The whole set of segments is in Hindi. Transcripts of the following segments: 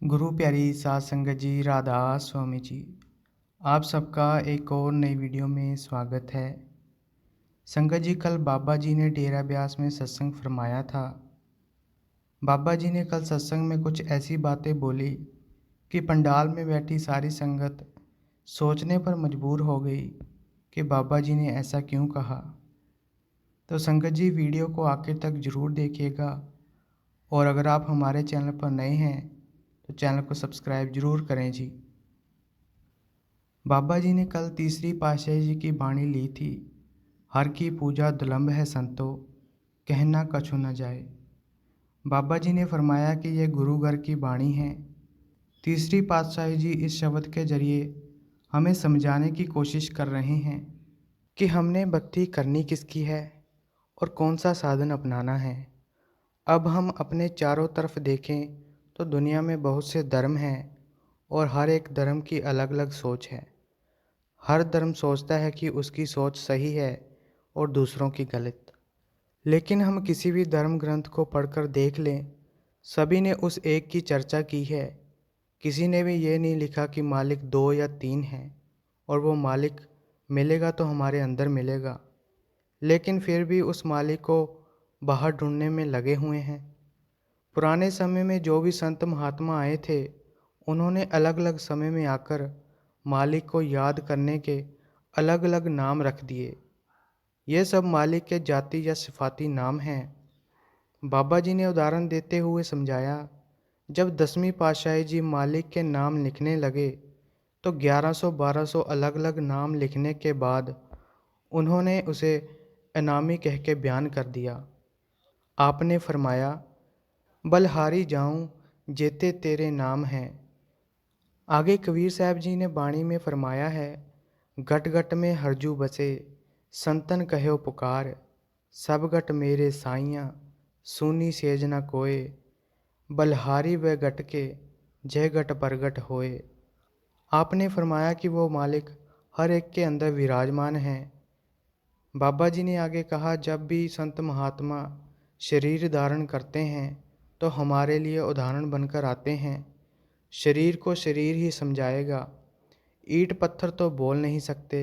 गुरु प्यारी साध संगत जी, राधा स्वामी जी, आप सबका एक और नई वीडियो में स्वागत है। संगत जी, कल बाबा जी ने डेरा ब्यास में सत्संग फरमाया था। बाबा जी ने कल सत्संग में कुछ ऐसी बातें बोली कि पंडाल में बैठी सारी संगत सोचने पर मजबूर हो गई कि बाबा जी ने ऐसा क्यों कहा। तो संगत जी, वीडियो को आखिर तक ज़रूर देखिएगा और अगर आप हमारे चैनल पर नए हैं तो चैनल को सब्सक्राइब ज़रूर करें जी। बाबा जी ने कल तीसरी पातशाही जी की बाणी ली थी। हर की पूजा दुलंभ है संतो, कहना कछु न जाए। बाबा जी ने फरमाया कि यह गुरु घर की बाणी है। तीसरी पातशाही जी इस शब्द के जरिए हमें समझाने की कोशिश कर रहे हैं कि हमने भक्ति करनी किसकी है और कौन सा साधन अपनाना है। अब हम अपने चारों तरफ देखें तो दुनिया में बहुत से धर्म हैं और हर एक धर्म की अलग अलग सोच है। हर धर्म सोचता है कि उसकी सोच सही है और दूसरों की गलत। लेकिन हम किसी भी धर्म ग्रंथ को पढ़कर देख लें, सभी ने उस एक की चर्चा की है। किसी ने भी ये नहीं लिखा कि मालिक दो या तीन हैं और वो मालिक मिलेगा तो हमारे अंदर मिलेगा, लेकिन फिर भी उस मालिक को बाहर ढूंढने में लगे हुए हैं। पुराने समय में जो भी संत महात्मा आए थे, उन्होंने अलग अलग समय में आकर मालिक को याद करने के अलग अलग नाम रख दिए। ये सब मालिक के जाति या सिफाती नाम हैं। बाबा जी ने उदाहरण देते हुए समझाया, जब 10वीं पातशाही जी मालिक के नाम लिखने लगे तो 1100-1200 अलग अलग नाम लिखने के बाद उन्होंने उसे इनामी कह के बयान कर दिया। आपने फरमाया, बलहारी जाऊं जेते तेरे नाम हैं। आगे कबीर साहब जी ने बाणी में फरमाया है, गट गट में हरजू बसे संतन कहो पुकार, सब गट मेरे साइयाँ सुनी सेज न कोय, बलहारी व गट के जय गट प्रगट होए। आपने फरमाया कि वो मालिक हर एक के अंदर विराजमान हैं। बाबा जी ने आगे कहा, जब भी संत महात्मा शरीर धारण करते हैं तो हमारे लिए उदाहरण बनकर आते हैं। शरीर को शरीर ही समझाएगा। ईंट पत्थर तो बोल नहीं सकते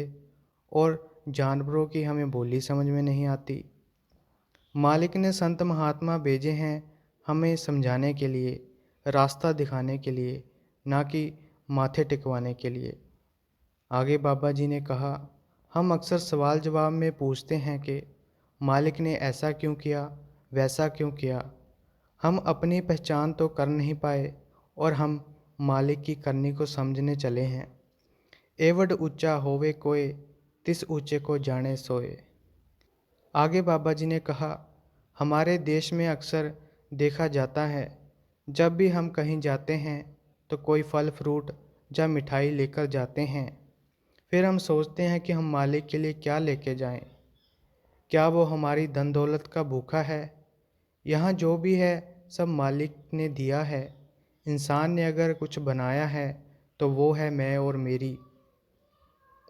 और जानवरों की हमें बोली समझ में नहीं आती। मालिक ने संत महात्मा भेजे हैं हमें समझाने के लिए, रास्ता दिखाने के लिए, ना कि माथे टिकवाने के लिए। आगे बाबा जी ने कहा, हम अक्सर सवाल जवाब में पूछते हैं कि मालिक ने ऐसा क्यों किया, वैसा क्यों किया। हम अपनी पहचान तो कर नहीं पाए और हम मालिक की करनी को समझने चले हैं। एवड ऊंचा होवे कोय, तिस ऊंचे को जाने सोए। आगे बाबा जी ने कहा, हमारे देश में अक्सर देखा जाता है, जब भी हम कहीं जाते हैं तो कोई फल फ्रूट या मिठाई लेकर जाते हैं। फिर हम सोचते हैं कि हम मालिक के लिए क्या लेके जाएं। क्या वो हमारी धन दौलत का भूखा है? यहाँ जो भी है सब मालिक ने दिया है। इंसान ने अगर कुछ बनाया है तो वो है मैं और मेरी।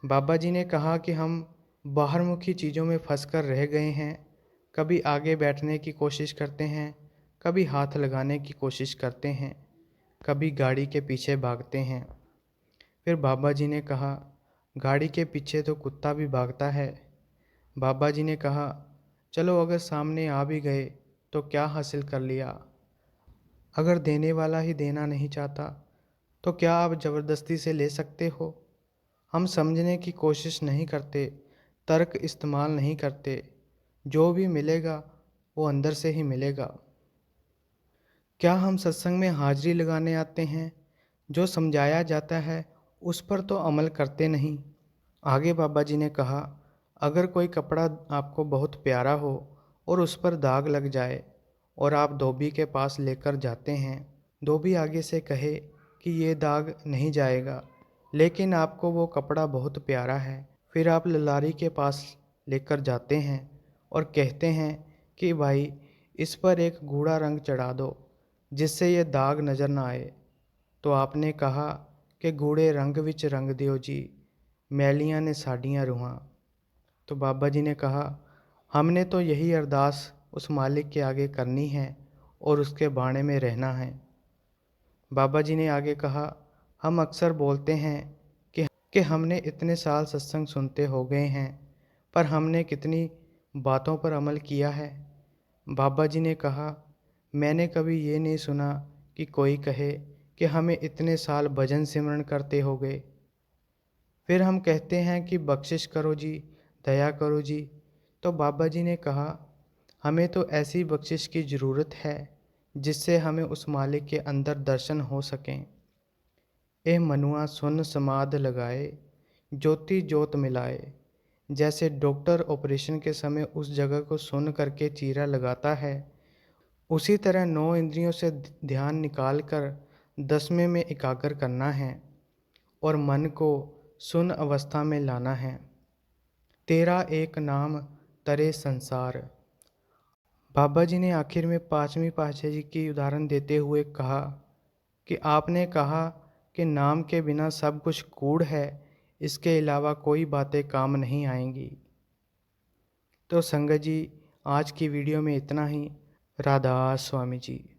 बाबा जी ने कहा कि हम बाहरमुखी चीज़ों में फंसकर रह गए हैं। कभी आगे बैठने की कोशिश करते हैं, कभी हाथ लगाने की कोशिश करते हैं, कभी गाड़ी के पीछे भागते हैं। फिर बाबा जी ने कहा, गाड़ी के पीछे तो कुत्ता भी भागता है। बाबा जी ने कहा, चलो अगर सामने आ भी गए तो क्या हासिल कर लिया। अगर देने वाला ही देना नहीं चाहता तो क्या आप ज़बरदस्ती से ले सकते हो। हम समझने की कोशिश नहीं करते, तर्क इस्तेमाल नहीं करते। जो भी मिलेगा वो अंदर से ही मिलेगा। क्या हम सत्संग में हाजिरी लगाने आते हैं, जो समझाया जाता है उस पर तो अमल करते नहीं। आगे बाबा जी ने कहा, अगर कोई कपड़ा आपको बहुत प्यारा हो और उस पर दाग लग जाए और आप धोबी के पास लेकर जाते हैं, धोबी आगे से कहे कि ये दाग नहीं जाएगा, लेकिन आपको वो कपड़ा बहुत प्यारा है। फिर आप ललारी के पास लेकर जाते हैं और कहते हैं कि भाई इस पर एक गूढ़ा रंग चढ़ा दो जिससे ये दाग नज़र ना आए। तो आपने कहा कि गूढ़े रंग विच रंग दियो जी, मैलियां ने साड़ियाँ रूहां। तो बाबा जी ने कहा, हमने तो यही अरदास उस मालिक के आगे करनी है और उसके बाणे में रहना है। बाबा जी ने आगे कहा, हम अक्सर बोलते हैं कि हमने इतने साल सत्संग सुनते हो गए हैं, पर हमने कितनी बातों पर अमल किया है। बाबा जी ने कहा, मैंने कभी ये नहीं सुना कि कोई कहे कि हमें इतने साल भजन सिमरन करते हो गए। फिर हम कहते हैं कि बख्शिश करो जी, दया करो जी। तो बाबा जी ने कहा, हमें तो ऐसी बख्शिश की ज़रूरत है जिससे हमें उस मालिक के अंदर दर्शन हो सकें। ए मनुआ सुन समाध लगाए, ज्योति ज्योत मिलाए। जैसे डॉक्टर ऑपरेशन के समय उस जगह को सुन करके चीरा लगाता है, उसी तरह 9 इंद्रियों से ध्यान निकाल कर 10वें में एकाग्र करना है और मन को सुन अवस्था में लाना है। तेरा एक नाम तरे संसार। बाबा जी ने आखिर में 5वीं पातशाही जी की उदाहरण देते हुए कहा कि आपने कहा कि नाम के बिना सब कुछ कूड़ है, इसके अलावा कोई बातें काम नहीं आएंगी। तो संगत जी, आज की वीडियो में इतना ही। राधा स्वामी जी।